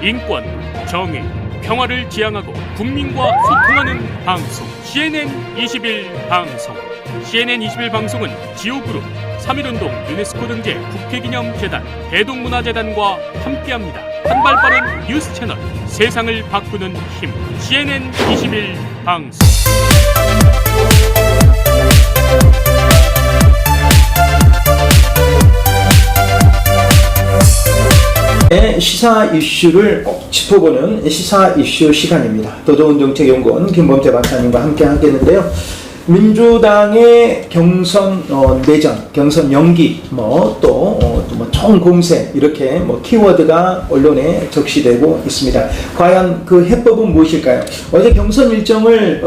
인권, 정의, 평화를 지향하고 국민과 소통하는 방송 CNN 21 방송. CNN 21 방송은 지오그룹, 3.1운동 유네스코 등재 국회기념재단, 대동문화재단과 함께합니다. 한 발 빠른 뉴스 채널, 세상을 바꾸는 힘. CNN 21 방송. 시사 이슈를 꼭 짚어보는 시사 이슈 시간입니다. 도덕운동책연구원 김범태 박사님과 함께 하겠는데요. 민주당의 경선 내전, 경선 연기, 또 총공세 이렇게 키워드가 언론에 적시되고 있습니다. 과연 그 해법은 무엇일까요? 어제 경선 일정을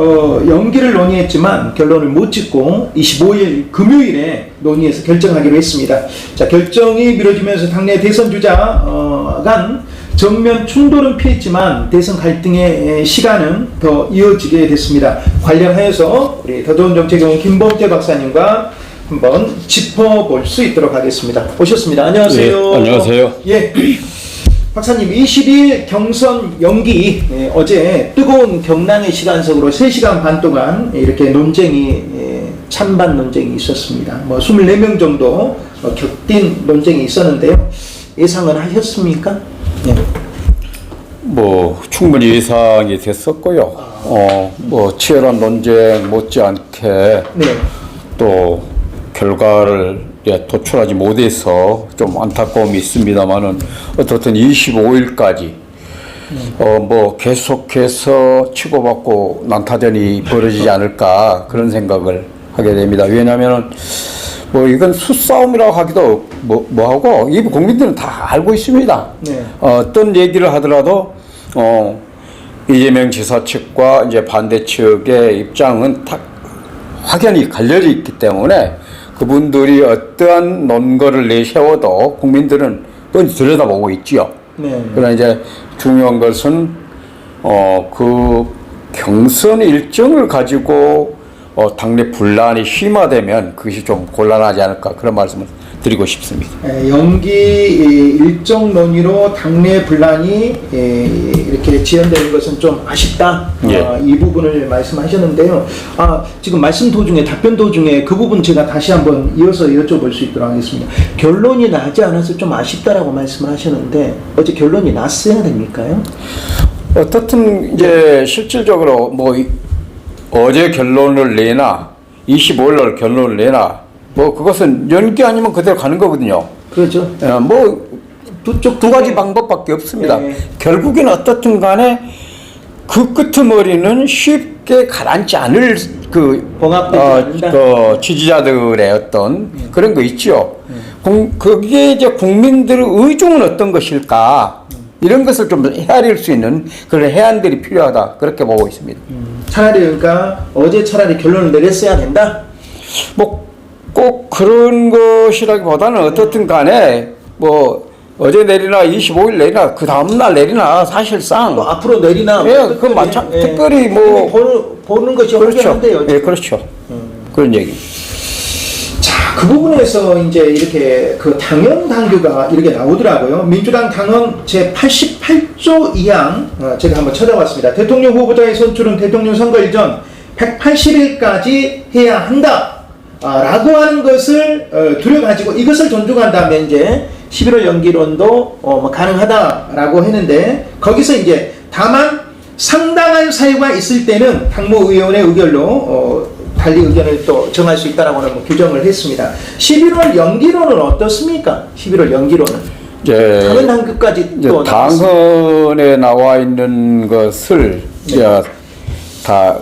연기를 논의했지만 결론을 못 짓고 25일 금요일에 논의해서 결정하기로 했습니다. 자, 결정이 미뤄지면서 당내 대선 주자 간 정면 충돌은 피했지만 대선 갈등의 시간은 더 이어지게 됐습니다. 관련하여서 우리 더더운정책연구원 김범태 박사님과 한번 짚어볼 수 있도록 하겠습니다. 오셨습니다. 안녕하세요. 네, 안녕하세요. 예, 박사님 20일 경선 연기, 어제 뜨거운 경랑의 시간석으로 3시간 반 동안 이렇게 논쟁이 찬반 논쟁이 있었습니다. 24명 정도 격띤 논쟁이 있었는데요. 예상을 하셨습니까? 네. 충분히 예상이 됐었고요. 치열한 논쟁 못지않게 네. 또 결과를 도출하지 못해서 좀 안타까움이 있습니다만은 어떻든 25일까지 계속해서 치고받고 난타전이 벌어지지 않을까 그런 생각을 하게 됩니다. 왜냐하면은 이건 수싸움이라고 하기도 뭐하고 이 국민들은 다 알고 있습니다. 네. 어떤 얘기를 하더라도 이재명 지사 측과 이제 반대 측의 입장은 다 확연히 갈려져 있기 때문에 그분들이 어떠한 논거를 내세워도 국민들은 또 들여다보고 있지요. 네. 그러나 이제 중요한 것은 그 경선 일정을 가지고 당내 분란이 심화되면 그것이 좀 곤란하지 않을까 그런 말씀을 드리고 싶습니다. 연기 일정 논의로 당내 분란이 이렇게 지연되는 것은 좀 아쉽다. 예. 이 부분을 말씀하셨는데요. 지금 말씀 도중에 답변 도중에 그 부분 제가 다시 한번 이어서 여쭤볼 수 있도록 하겠습니다. 결론이 나지 않아서 좀 아쉽다라고 말씀을 하셨는데 어제 결론이 났어야 됩니까요? 어떻든 이제 실질적으로 어제 결론을 내나 25일날 결론을 내나 그것은 연기 아니면 그대로 가는 거거든요. 그렇죠. 두 가지 방법밖에 없습니다. 네. 결국에는 어떻든 간에 그 끄트머리는 쉽게 가라앉지 않을 봉합되지 않는다. 지지자들의 어떤 그런 거 있죠. 거기에 이제 국민들의 의중은 어떤 것일까? 이런 것을 좀 헤아릴 수 있는 그런 해안들이 필요하다 그렇게 보고 있습니다. 차라리 그러니까 어제 차라리 결론을 내렸어야 된다. 꼭 그런 것이라기보다는 어떻든 간에 어제 내리나 25일 내리나 그 다음날 내리나 사실상 앞으로 내리나 특별히 보는 것이 확연한데요. 예, 그렇죠. 그런 얘기. 자, 그 부분에서 이제 이렇게 그 당헌 당규가 이렇게 나오더라고요. 민주당 당헌 제 88조 2항 제가 한번 찾아봤습니다. 대통령 후보자의 선출은 대통령 선거 이전 180일까지 해야 한다. 라고 하는 것을 두려가지고 이것을 존중한다면 이제 11월 연기론도 가능하다라고 했는데 거기서 이제 다만 상당한 사유가 있을 때는 당무위원회 의결로 달리 의견을 또 정할 수 있다라고 하는 규정을 했습니다. 11월 연기론은 어떻습니까? 11월 연기론은 당헌 당규까지 또 당헌에 나와 있는 것을 다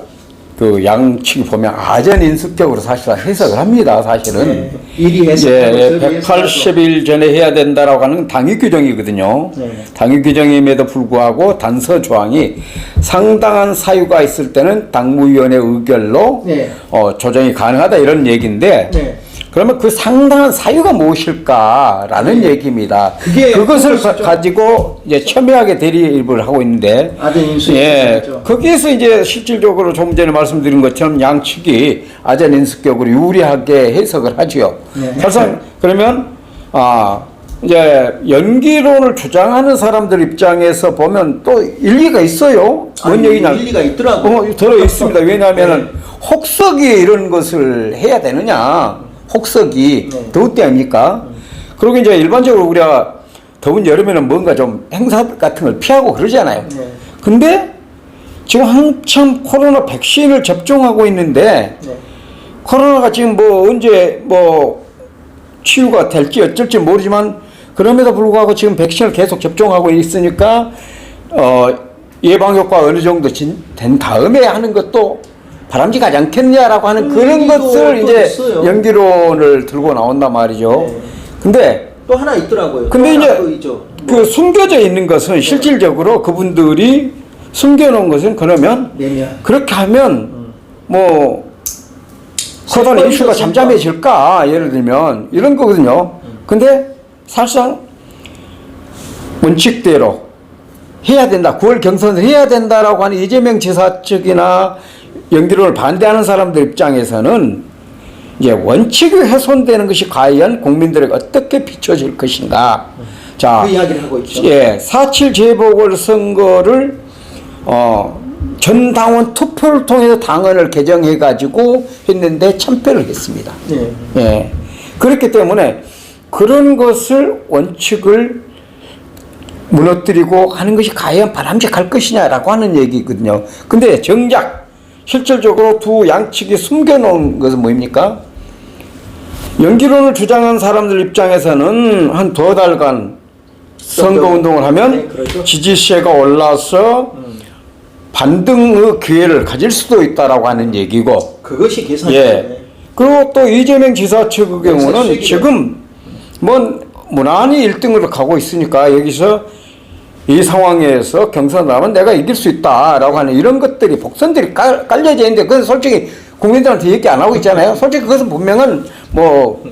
그 양측이 보면 아전인수격으로 사실은 해석을 합니다. 사실은 일이 해석하고 180일 전에 해야 된다라고 하는 당위 규정이거든요. 당위 규정임에도 불구하고 단서 조항이 상당한 사유가 있을 때는 당무위원회 의결로 조정이 가능하다 이런 얘기인데 그러면 그 상당한 사유가 무엇일까라는 얘기입니다. 그것을 가지고 이제 첨예하게 대립을 하고 있는데, 거기에서 이제 실질적으로 좀 전에 말씀드린 것처럼 양측이 아전인수격으로 유리하게 해석을 하지요. 사실 그러면 이제 연기론을 주장하는 사람들 입장에서 보면 또 일리가 있어요. 뭔 얘기냐? 일리가 있더라고요. 들어 있습니다. 왜냐하면은 혹석이 이런 것을 해야 되느냐? 혹석이 더울 때 아닙니까? 그리고 이제 일반적으로 우리가 더운 여름에는 뭔가 좀 행사 같은 걸 피하고 그러잖아요. 근데 지금 한참 코로나 백신을 접종하고 있는데 코로나가 지금 뭐 언제 뭐 치유가 될지 어쩔지 모르지만 그럼에도 불구하고 지금 백신을 계속 접종하고 있으니까 예방 효과 어느 정도 된 다음에 하는 것도 바람직하지 않겠냐라고 하는 그런 것을 이제 있어요. 연기론을 들고 나온단 말이죠. 근데 또 하나 있더라고요. 근데 이제 있죠. 그 숨겨져 있는 것은 실질적으로 그분들이 숨겨놓은 것은 그러면 그렇게 하면 뭐 커다란 이슈가 잠잠해질까 예를 들면 이런 거거든요. 근데 사실상 원칙대로 해야 된다. 9월 경선을 해야 된다라고 하는 이재명 지사 측이나 연기론을 반대하는 사람들 입장에서는 이제 원칙이 훼손되는 것이 과연 국민들에게 어떻게 비춰질 것인가. 자, 그 이야기를 하고 있죠. 예, 4.7 재보궐선거를 전 당원 투표를 통해서 당헌을 개정해가지고 했는데 참패를 했습니다. 예. 그렇기 때문에 그런 것을 원칙을 무너뜨리고 하는 것이 과연 바람직할 것이냐라고 하는 얘기거든요. 근데 정작 실질적으로 두 양측이 숨겨놓은 것은 뭡니까? 연기론을 주장한 사람들 입장에서는 한 2달간 선거운동을 하면 지지세가 올라서 반등의 기회를 가질 수도 있다라고 하는 얘기고 그것이 계산이 예. 그리고 또 이재명 지사 측의 경우는 지금 뭐 무난히 1등으로 가고 있으니까 여기서 이 상황에서 경선을 하면 내가 이길 수 있다라고 하는 이런 것들이 복선들이 깔려져 있는데 그건 솔직히 국민들한테 얘기 안 하고 있잖아요. 솔직히 그것은 분명은 뭐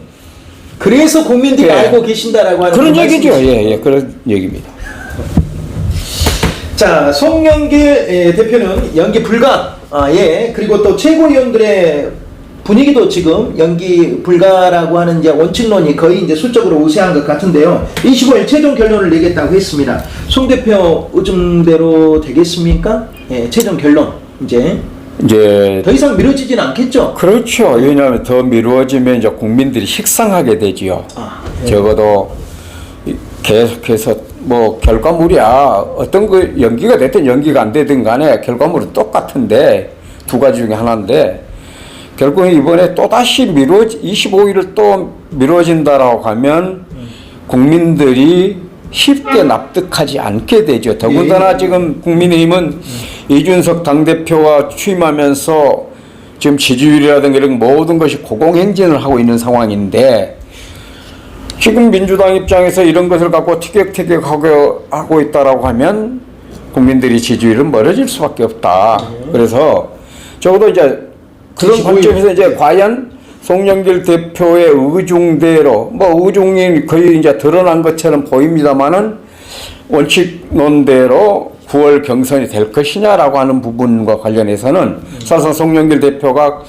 그래서 국민들이 예. 알고 계신다라고 하는 그런 얘기죠. 예, 그런 얘기입니다. 자, 송영길 대표는 연기 불가. 예. 그리고 또 최고위원들의 분위기도 지금 연기 불가라고 하는 이제 원칙론이 거의 이제 수적으로 우세한 것 같은데요. 25일 최종 결론을 내겠다고 했습니다. 송 대표 의중대로 되겠습니까? 예, 최종 결론 이제 더 이상 미뤄지진 않겠죠? 그렇죠. 왜냐하면 더 미루어지면 이제 국민들이 식상하게 되지요. 네. 적어도 계속해서 뭐 결과물이야 어떤 그 연기가 됐든 연기가 안 되든 간에 결과물은 똑같은데 두 가지 중에 하나인데 결국 이번에 또다시 25일을 또 미뤄진다라고 하면 국민들이 쉽게 납득하지 않게 되죠. 더군다나 지금 국민의힘은 이준석 당대표가 취임하면서 지금 지지율이라든가 이런 모든 것이 고공행진을 하고 있는 상황인데 지금 민주당 입장에서 이런 것을 갖고 티격태격하고 하고 있다라고 하면 국민들이 지지율은 멀어질 수밖에 없다. 그래서 적어도 이제 그런 관점에서 이제 과연 송영길 대표의 의중대로 뭐 의중이 거의 이제 드러난 것처럼 보입니다만은 원칙론대로 9월 경선이 될 것이냐라고 하는 부분과 관련해서는 사실상 송영길 대표가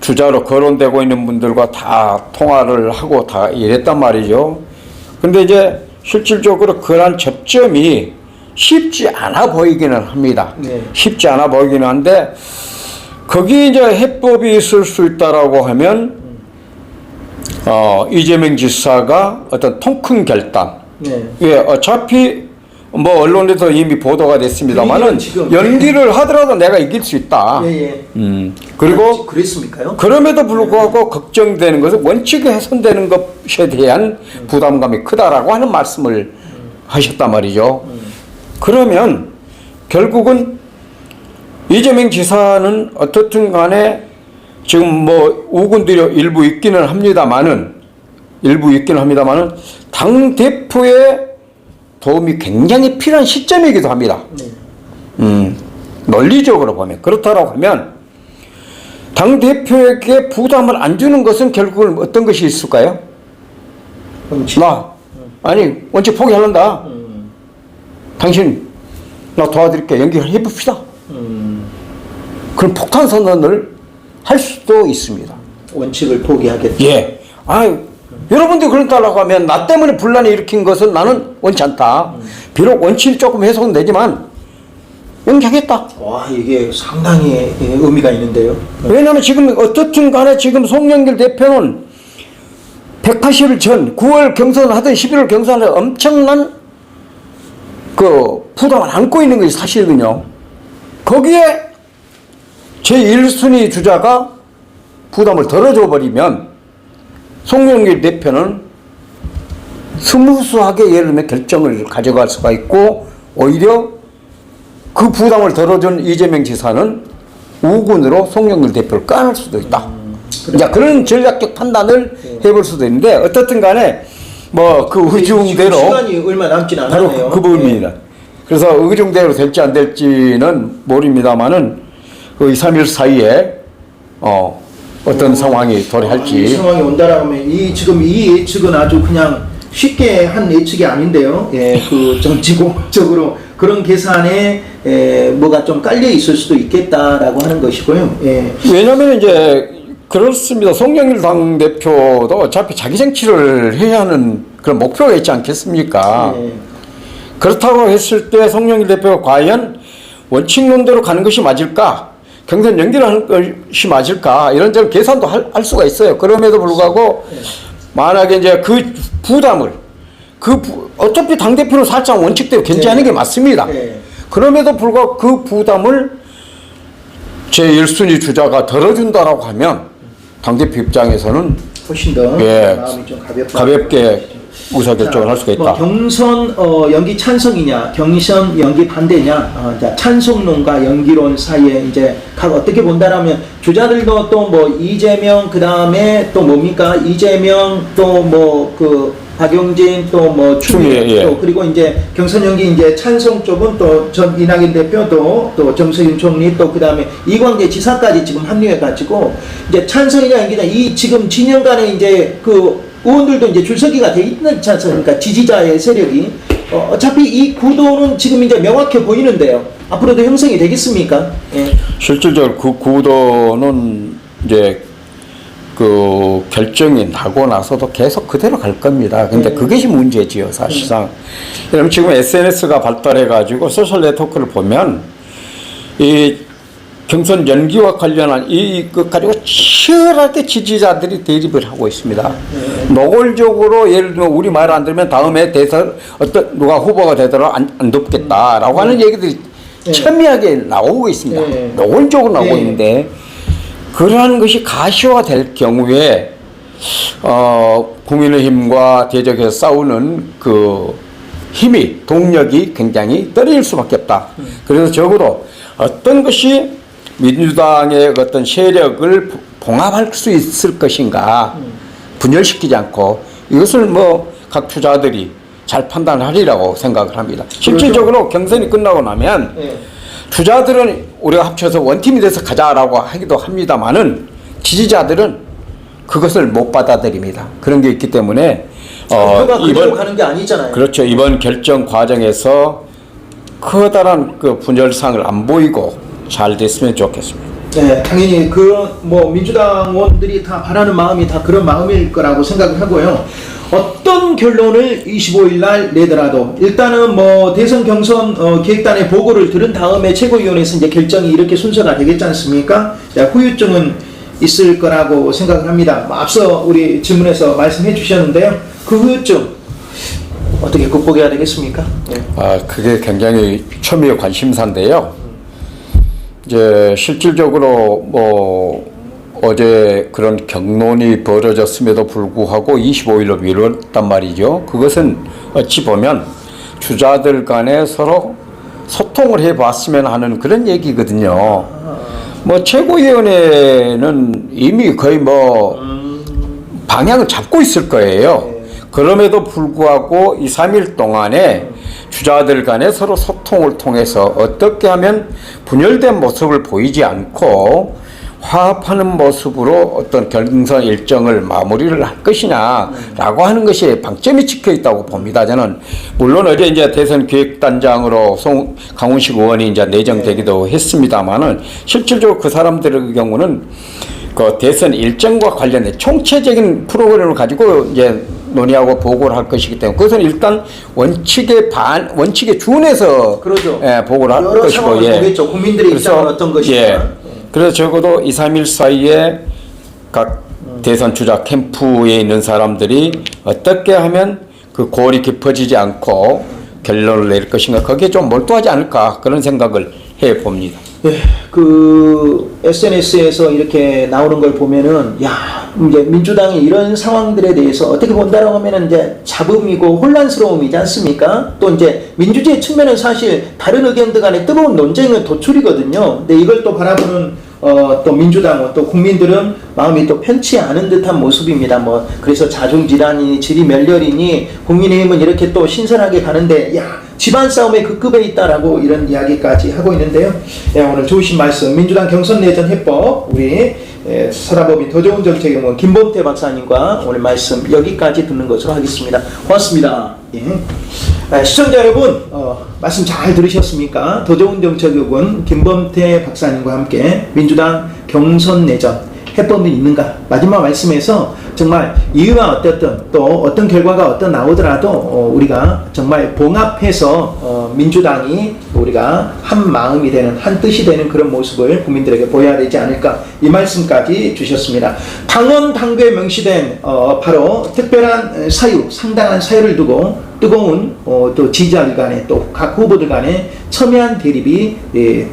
주자로 거론되고 있는 분들과 다 통화를 하고 다 이랬단 말이죠. 근데 이제 실질적으로 그러한 접점이 쉽지 않아 보이기는 합니다. 네. 쉽지 않아 보이기는 한데 거기 이제 해법이 있을 수 있다라고 하면 이재명 지사가 어떤 통큰 결단. 예, 어차피 뭐 언론에서 이미 보도가 됐습니다만은 연기를 하더라도 내가 이길 수 있다. 그리고 그랬습니까요? 그럼에도 불구하고 걱정되는 것은 원칙이 훼손되는 것에 대한 부담감이 크다라고 하는 말씀을 하셨단 말이죠. 그러면 결국은 이재명 지사는 어떻든 간에 지금 뭐 우군들이 일부 있기는 합니다만은 당 대표의 도움이 굉장히 필요한 시점이기도 합니다. 논리적으로 보면 그렇다고 하면 당 대표에게 부담을 안 주는 것은 결국은 어떤 것이 있을까요? 원칙. 원칙 포기하란다. 당신 나 도와드릴게. 연기해 봅시다. 그럼 폭탄 선언을 할 수도 있습니다. 원칙을 포기하겠다. 예. 여러분들이 그런다고 하면 나 때문에 분란을 일으킨 것은 나는 원치 않다. 비록 원칙이 조금 해석은 되지만 용기하겠다. 와, 이게 상당히 의미가 있는데요. 왜냐하면 지금 어떻든 간에 지금 송영길 대표는 180일 전 9월 경선을 하든 11월 경선을 하든 엄청난 그 부담을 안고 있는 것이 사실이거든요. 거기에 제1순위 주자가 부담을 덜어줘 버리면 송영길 대표는 스무스하게 예를 들면 결정을 가져갈 수가 있고 오히려 그 부담을 덜어준 이재명 지사는 우군으로 송영길 대표를 까낼 수도 있다. 이제 그런 전략적 판단을 해볼 수도 있는데 어떻든 간에 뭐 그 의중대로 시간이 얼마 남진 않았네요. 바로 그 부분입니다. 그래서 의중대로 될지 안 될지는 모릅니다만은 그 2, 3일 사이에 어떤 상황이 도래할지. 이 상황이 온다라고 하면 지금 이 예측은 아주 그냥 쉽게 한 예측이 아닌데요. 예, 그 정치공적으로 그런 계산에 뭐가 좀 깔려 있을 수도 있겠다라고 하는 것이고요. 예. 왜냐하면 이제 그렇습니다. 송영길 당대표도 어차피 자기 정치를 해야 하는 그런 목표가 있지 않겠습니까? 예. 그렇다고 했을 때 송영길 대표가 과연 원칙론대로 가는 것이 맞을까? 경선 연기를 하는 것이 맞을까? 이런저런 계산도 할 수가 있어요. 그럼에도 불구하고 만약에 이제 그 부담을 어차피 당대표는 살짝 원칙대로 견제하는 게 맞습니다. 그럼에도 불구하고 그 부담을 제1순위 주자가 덜어준다라고 하면 당대표 입장에서는 훨씬 더 마음이 좀 가볍게 의사결정을 할 수가 있다. 뭐 경선 연기 찬성이냐, 경선 연기 반대냐, 찬성론과 연기론 사이에 이제 각 어떻게 본다라면 주자들도 또 뭐 이재명 그 다음에 또 뭡니까 이재명 또 뭐 그 박용진 또 뭐 추미애 또 그리고 이제 경선 연기 이제 찬성 쪽은 또 전 이낙연 대표도 또 정세균 총리 또 그 다음에 이광재 지사까지 지금 합류해 가지고 이제 찬성이냐 연기냐 이 지금 진영 간에 이제 그 의원들도 이제 줄서기가 돼 있는 지 않습니까? 지지자의 세력이. 어차피 이 구도는 지금 이제 명확해 보이는데요. 앞으로도 형성이 되겠습니까? 예. 실질적으로 그 구도는 이제 그 결정이 나고 나서도 계속 그대로 갈 겁니다. 근데 그것이 문제지요, 사실상. 왜냐면 지금 SNS가 발달해가지고 소셜 네트워크를 보면 이 경선 연기와 관련한 이것 가지고 치열하게 지지자들이 대립을 하고 있습니다. 노골적으로 예를 들면 우리 말 안 들으면 다음에 대선 누가 후보가 되더라도 안 돕겠다라고 하는 얘기들이 첨예하게 나오고 있습니다. 노골적으로 나오고 있는데 그러한 것이 가시화될 경우에 국민의힘과 대적해서 싸우는 그 힘이 동력이 굉장히 떨어질 수밖에 없다. 그래서 적어도 어떤 것이 민주당의 어떤 세력을 봉합할 수 있을 것인가 분열시키지 않고 이것을 뭐 각 투자들이 잘 판단하리라고 생각을 합니다. 실질적으로 경선이 끝나고 나면 투자들은 우리가 합쳐서 원팀이 돼서 가자라고 하기도 합니다만은 지지자들은 그것을 못 받아들입니다. 그런 게 있기 때문에 이번 가는 게 아니잖아요. 그렇죠. 이번 결정 과정에서 커다란 그 분열상을 안 보이고 잘 됐으면 좋겠습니다. 네, 당연히 그 뭐 민주당원들이 다 바라는 마음이 다 그런 마음일 거라고 생각을 하고요. 어떤 결론을 25일 날 내더라도 일단은 뭐 대선 경선 기획단의 보고를 들은 다음에 최고위원회에서 이제 결정이 이렇게 순서가 되겠지 않습니까? 자, 후유증은 있을 거라고 생각을 합니다. 앞서 우리 질문에서 말씀해 주셨는데요. 그 후유증 어떻게 극복해야 되겠습니까? 네. 그게 굉장히 첨예의 관심사인데요. 이제 실질적으로 뭐 어제 그런 경론이 벌어졌음에도 불구하고 25일로 미뤘단 말이죠. 그것은 어찌 보면 주자들 간에 서로 소통을 해봤으면 하는 그런 얘기거든요. 뭐 최고위원회는 이미 거의 뭐 방향을 잡고 있을 거예요. 그럼에도 불구하고 2, 3일 동안에 주자들 간에 서로 소통을 통해서 어떻게 하면 분열된 모습을 보이지 않고 화합하는 모습으로 어떤 경선 일정을 마무리를 할 것이냐라고 하는 것이 방점이 찍혀 있다고 봅니다. 저는 물론 어제 이제 대선 기획단장으로 강훈식 의원이 이제 내정되기도 했습니다만은 실질적으로 그 사람들의 경우는 그 대선 일정과 관련된 총체적인 프로그램을 가지고 이제 논의하고 보고를 할 것이기 때문에 그것은 일단 원칙에 준해서 그러죠. 예, 보고를 할 여러 것이고 상황을 보겠죠. 국민들의 입장은 어떤 것이냐. 예. 그래서 적어도 2, 3일 사이에 각 대선 주자 캠프에 있는 사람들이 어떻게 하면 그 골이 깊어지지 않고 결론을 낼 것인가 거기에 좀 몰두하지 않을까 그런 생각을 해 봅니다. 네, 그 SNS에서 이렇게 나오는 걸 보면은 이제 민주당이 이런 상황들에 대해서 어떻게 본다라고 하면은 이제 잡음이고 혼란스러움이지 않습니까? 또 이제 민주주의 측면은 사실 다른 의견들 간의 뜨거운 논쟁은 도출이거든요. 근데 이걸 또 바라보는 또 민주당은 또 국민들은 마음이 또 편치 않은 듯한 모습입니다. 뭐 그래서 자중질환이니 지리멸렬이니 국민의힘은 이렇게 또 신선하게 가는데 집안 싸움의 그 급에 있다라고 이런 이야기까지 하고 있는데요. 오늘 좋으신 말씀 민주당 경선 내전 해법 우리 사단법인 더 좋은 정책연구원 김범태 박사님과 오늘 말씀 여기까지 듣는 것으로 하겠습니다. 고맙습니다. 시청자 여러분 말씀 잘 들으셨습니까? 더 좋은 정책연구원 김범태 박사님과 함께 민주당 경선 내전 해법이 있는가 마지막 말씀에서 정말 이유가 어떻든 또 어떤 결과가 어떤 나오더라도 우리가 정말 봉합해서 민주당이 우리가 한 마음이 되는 한 뜻이 되는 그런 모습을 국민들에게 보여야 되지 않을까 이 말씀까지 주셨습니다. 당원 당규에 명시된 바로 특별한 사유 상당한 사유를 두고 뜨거운 또 지지자들 간에 또 각 후보들 간에 첨예한 대립이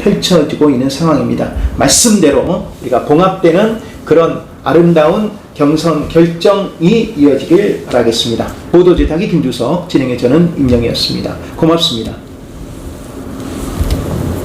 펼쳐지고 있는 상황입니다. 말씀대로 우리가 봉합되는 그런 아름다운 경선 결정이 이어지길 바라겠습니다. 보도제작이 김주석, 진행의 저는 임영이었습니다. 고맙습니다.